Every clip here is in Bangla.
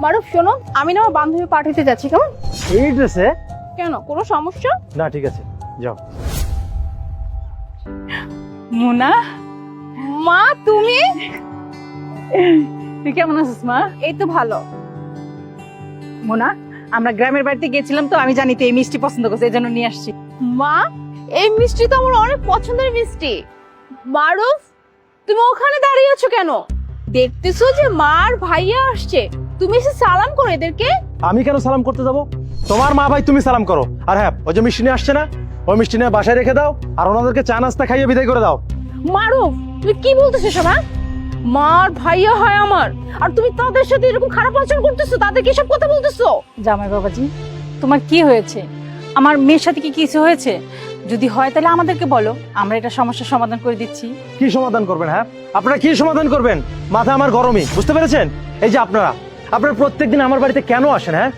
মারুফ শোনো, আমি না আমার বান্ধবী পাঠাতে যাচ্ছি, কেমন? এই ড্রেসে? কেন, কোনো সমস্যা? না ঠিক আছে, যাও। মুনা, মা তুমি? তুই কেমন আছিস মা? এই তো ভালো। মুনা, আমরা গ্রামের বাড়িতে গেছিলাম তো, আমি জানি তুই এই মিষ্টি পছন্দ করছিস, এই জন্য নিয়ে আসছি। মা, এই মিষ্টি তো আমার অনেক পছন্দের মিষ্টি। মারুফ, তুমি ওখানে দাঁড়িয়ে আছো কেন? দেখতেছো যে মার ভাইয়া আসছে, তুমি এসে সালাম করো এদেরকে। আমি কেন সালাম করতে যাব? তোমার মা ভাই তুমি সালাম করো। আর হ্যাঁ, ওই যে মিষ্টি নিয়ে আসছে না, ওই মিষ্টি নিয়ে বাসায় রেখে দাও আর ওনাদেরকে চা নাস্তা খাইয়ে বিদায় করে দাও। মারুফ, তুমি কি বলতেছো সোনা? মার ভাইয়া হয় আমার, আর তুমি তাদের সাথে এরকম খারাপ আচরণ করতেছো, তাদেরকে এসব কথা বলতেছো? জামাই বাবাজি, তোমার কি হয়েছে? আমার মেয়ের সাথে কি কিছু হয়েছে? যদি হয় তাহলে আমাদেরকে বলো, আমরা এটা সমস্যার সমাধান করে দিচ্ছি। কি সমাধান করবেন? হ্যাঁ, আপনারা কি সমাধান করবেন? মাথা আমার গরমই, বুঝতে পেরেছেন? এই যে আপনারা প্রত্যেকদিন আমার বাড়িতে কেন আসেন? হ্যাঁ,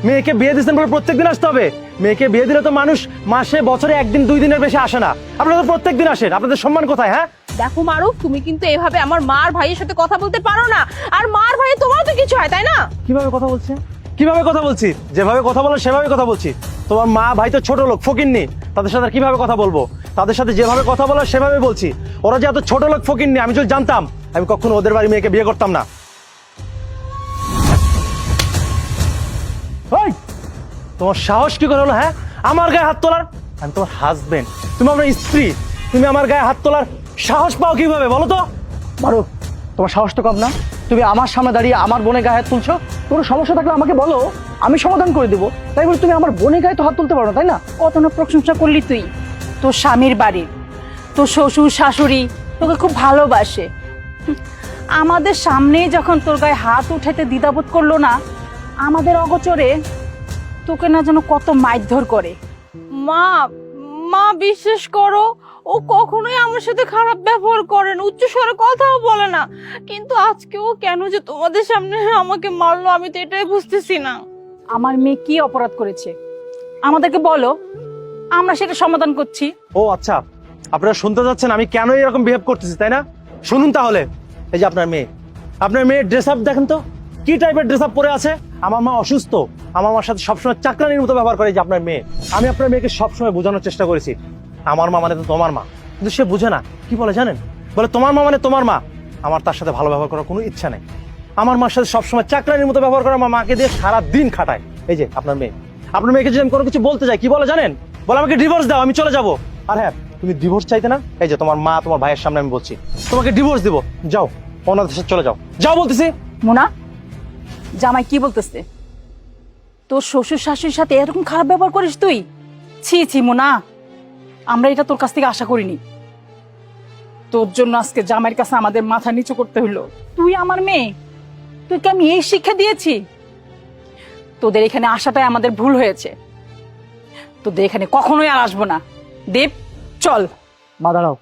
মেয়েকে বিয়ে দিচ্ছেন বলে প্রত্যেকদিন আসতে হবে? মেয়েকে বিয়ে দিলে তো মানুষ মাসে বছরে একদিন দুই দিনের বেশি আসে না, আপনারা তো প্রত্যেকদিন আসেন। আপনাদের সম্মান কোথায়? হ্যাঁ দেখো মারুফ, তুমি কিন্তু এভাবে আমার মার ভাইয়ের সাথে কথা বলতে পারো না। আর মার ভাই তোমার তো কিছু হয়, তাই না? কিভাবে কথা বলছেন? কিভাবে কথা বলছি? যেভাবে কথা বলো সেভাবে কথা বলছি। তোমার মা ভাই তো ছোট লোক, ফকিন্নি, তাদের সাথে কিভাবে কথা বলবো? তাদের সাথে যেভাবে কথা বলো সেভাবে বলছি। ওরা যে এত ছোট লোক, ফকিন্নি, আমি যদি জানতাম আমি কখনো ওদের বাড়ি মেয়েকে বিয়ে করতাম না। ওই, তোমার সাহস কি করে হলো? হ্যাঁ, আমার গায়ে হাত তোলার? আমি তোমার হাজবেন্ড, তুমি আমার স্ত্রী, তুমি আমার গায়ে হাত তোলার সাহস পাও কিভাবে বলো তো? মারুফ, তোমার সাহস তো কম না। তুমি আমার সামনে দাঁড়িয়ে আমার বোনের গায়ে হাত তুলছো। কোনো সমস্যা থাকলে আমাকে বলো, আমি সমাধান করে দেবো। তাই বলে তুমি আমার বোনের গায়ে তো হাত তুলতে পারো না, তাই না? কত না প্রশংসা করলি তুই তোর স্বামীর বাড়ির, তোর শ্বশুর শাশুড়ি তোকে খুব ভালোবাসে। আমাদের সামনেই যখন তোর গায়ে হাত উঠাতে দ্বিধাবোধ করলো না, আমাদের অগোচরে তোকে না যেন কত মারধর করে। মা, মা বিশ্বাস করো, ও কখনোই আমার সাথে খারাপ ব্যবহার করে না, উচ্চ স্বরে কথাও বলে না। কিন্তু আজকে ও কেন যে তোমাদের সামনে আমাকে মারলো, আমি তো এটাই বুঝতেছি না। আমার মেয়ে কি অপরাধ করেছে আমাদেরকে বলো, আমরা সেটা সমাধান করছি। ও আচ্ছা, আপনারা শুনতে যাচ্ছেন আমি কেন এরকম বিহেভ করতেছি, তাই না? শুনুন তাহলে। এই যে আপনার মেয়ের ড্রেস আপ দেখেন তো, কি টাইপের ড্রেস আপ পরে আছে। আমার মা অসুস্থ, আমার মার সাথে সবসময় চাকরানির মতো ব্যবহার করে। যে আপনার মেয়ে, আমি আপনার মেয়েকে সবসময় বোঝানোর চেষ্টা করেছি আমার মা মানে তো তোমার মা, কিন্তু সে বুঝে না। কি বলে জানেন? বলে তোমার মা মানে তোমার মা। আমার তার সাথে ভালো ব্যবহার করার কোনো ইচ্ছা নেই। আমার মার সাথে সবসময় চাকরানির মতো ব্যবহার করে, আমার মাকে দিয়ে সারা দিন খাটায়। এই যে আপনার মেয়েকে যদি আমি কোনো কিছু বলতে যাই, কি বলে জানেন? বলে আমাকে ডিভোর্স দাও, আমি চলে যাবো। আর হ্যাঁ, তুমি ডিভোর্স চাইতে না? এই যে তোমার মা তোমার ভাইয়ের সামনে আমি বলছি তোমাকে ডিভোর্স দিব। যাও, ওনাদের সাথে চলে যাও, যাও বলতেছি। মুনা, জামাই কি বলতেছে? তোর শ্বশুর শাশুড়ির সাথে এরকম খারাপ ব্যবহার করিস তুই? ছি ছি মুনা, আমরা এটা তোর কাছ থেকে আশা করিনি। তোর জন্য আজকে জামাইয়ের কাছে আমাদের মাথা নিচু করতে হলো। তুই আমার মেয়ে, তুইকে আমি এই শিক্ষা দিয়েছি? তোদের এখানে আসাটাই আমাদের ভুল হয়েছে। তোদের এখানে কখনোই আর আসবো না। দেব, চল। মা দাঁড়াও।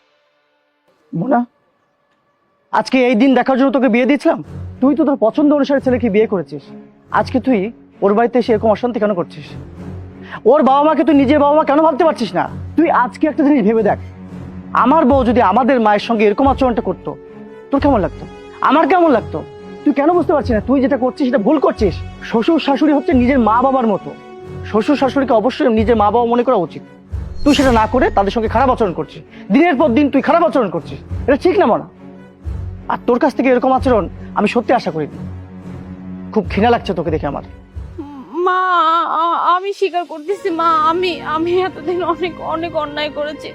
মোনা, আজকে এই দিন দেখার জন্য তোকে বিয়ে দিয়েছিলাম। তুই তো তোর পছন্দ অনুসারে ছেলেকে বিয়ে করেছিস। আজকে তুই ওর বাড়িতে এসে এরকম অশান্তি কেন করছিস? ওর বাবা মাকে তুই নিজের বাবা মা কেন ভাবতে পারছিস না? তুই আজকে একটা জিনিস ভেবে দেখ, আমার বউ যদি আমাদের মায়ের সঙ্গে এরকম আচরণটা করতো, তোর কেমন লাগতো? আমার কেমন লাগতো? তুই কেন বুঝতে পারছিস না? তুই যেটা করছিস সেটা ভুল করছিস। শ্বশুর শাশুড়ি হচ্ছে নিজের মা বাবার মতো। শ্বশুর শাশুড়িকে অবশ্যই নিজের মা বাবা মনে করা উচিত। তুই সেটা না করে তাদের সঙ্গে খারাপ আচরণ করছিস। দিনের পর দিন তুই খারাপ আচরণ করছিস, এটা ঠিক না মনা। আর তোর কাছ থেকে এরকম আচরণ আমি সত্যি আশা করিনি। খুব ঘৃণা লাগছে তোকে দেখে আমার। মা, আমি স্বীকার করতেছি মা, আমি এতদিন অনেক অনেক অন্যায় করেছি।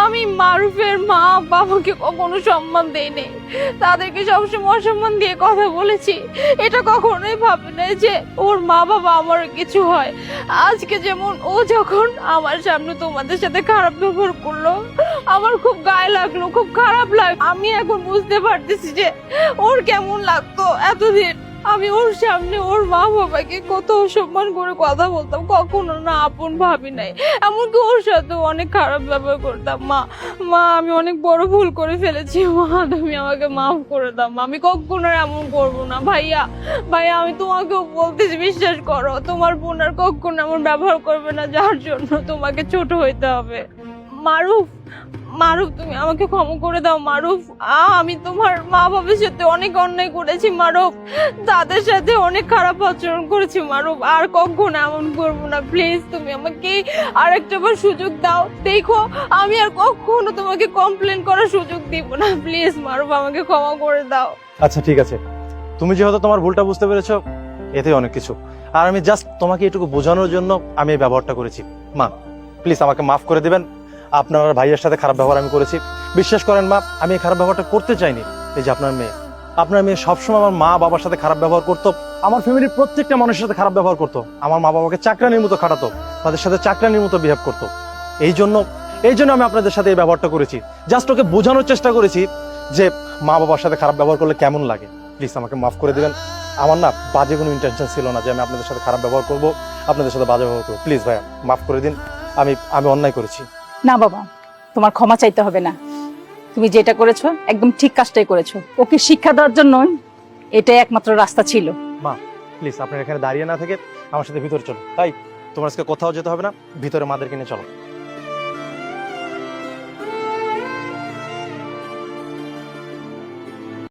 আমি মারুফের মা বাবাকে কখনো সম্মান দেইনি, তাদেরকে সবসময় অসম্মান দিয়ে কথা বলেছি। এটা কখনোই ভাবি নাই যে ওর মা বাবা আমার কিছু হয়। আজকে যেমন ও যখন আমার সামনে তোমাদের সাথে খারাপ ব্যবহার করলো, আমার খুব গায়ে লাগলো, খুব খারাপ লাগলো। আমি এখন বুঝতে পারতেছি যে ওর কেমন লাগতো। এতদিন আমি ওর সামনে ওর মা বাবাকে কত অসম্মান করে কথা বলতাম, কখনো না আপন ভাবি নাই। এমনকি ওর সাথে অনেক খারাপ ব্যবহার করতাম। মা আমি অনেক বড় ভুল করে ফেলেছি মা, তুমি আমাকে মাফ করে দাও মা, আমি কখনো এমন করবো না। ভাইয়া আমি তোমাকেও বলতেছি, বিশ্বাস করো, তোমার বোন আর কখনো এমন ব্যবহার করবে না যার জন্য তোমাকে ছোট হইতে হবে। মারুফ মারুফ তুমি আমাকে ক্ষমা করে দাও মারুফ। আমি তোমার মা বাবার সাথে অনেক অন্যায় করেছি মারুফ, তাদের সাথে অনেক খারাপ আচরণ করেছি মারুফ, আর কখনো এমন করবো না। প্লিজ তুমি আমাকে আরেকটা বার সুযোগ দাও, দেখো আমি আর কখনো তোমাকে কমপ্লেন করার সুযোগ দিব না। প্লিজ মারুফ আমাকে ক্ষমা করে দাও। আচ্ছা ঠিক আছে, তুমি যেহেতু তোমার ভুলটা বুঝতে পেরেছো এতেই অনেক কিছু। আর আমি জাস্ট তোমাকে এটুকু বোঝানোর জন্য আমি এই ব্যবহারটা করেছি। মা প্লিজ আমাকে মাফ করে দিবেন, আপনার ভাইয়ের সাথে খারাপ ব্যবহার আমি করেছি। বিশ্বাস করেন মা, আমি এই খারাপ ব্যবহারটা করতে চাইনি। এই যে আপনার মেয়ে সবসময় আমার মা বাবার সাথে খারাপ ব্যবহার করতো, আমার ফ্যামিলির প্রত্যেকটা মানুষের সাথে খারাপ ব্যবহার করতো, আমার মা বাবাকে চাকরানির মতো খাটাতো, তাদের সাথে চাকরানির মতো বিহেভ করতো। এই জন্য আমি আপনাদের সাথে এই ব্যবহারটা করেছি। জাস্ট ওকে বোঝানোর চেষ্টা করেছি যে মা বাবার সাথে খারাপ ব্যবহার করলে কেমন লাগে। প্লিজ আমাকে মাফ করে দিবেন। আমার না বাজে কোনো ইন্টেনশন ছিল না যে আমি আপনাদের সাথে খারাপ ব্যবহার করবো, আপনাদের সাথে বাজে ব্যবহার করবো। প্লিজ ভাইয়া মাফ করে দিন, আমি অন্যায় করেছি। না বাবা, তোমার ক্ষমা চাইতে হবে না। তুমি যেটা করেছো একদম ঠিক কাজটাই করেছো। ওকে শিক্ষা দেওয়ার জন্য এটাই একমাত্র রাস্তা ছিল। মা প্লিজ আপনার এখানে দাঁড়িয়ে না থেকে আমার সাথে ভিতরে চলো। তাই তোমার আজকে কোথাও যেতে হবে না, ভিতরে মাদেরকে নিয়ে চলো।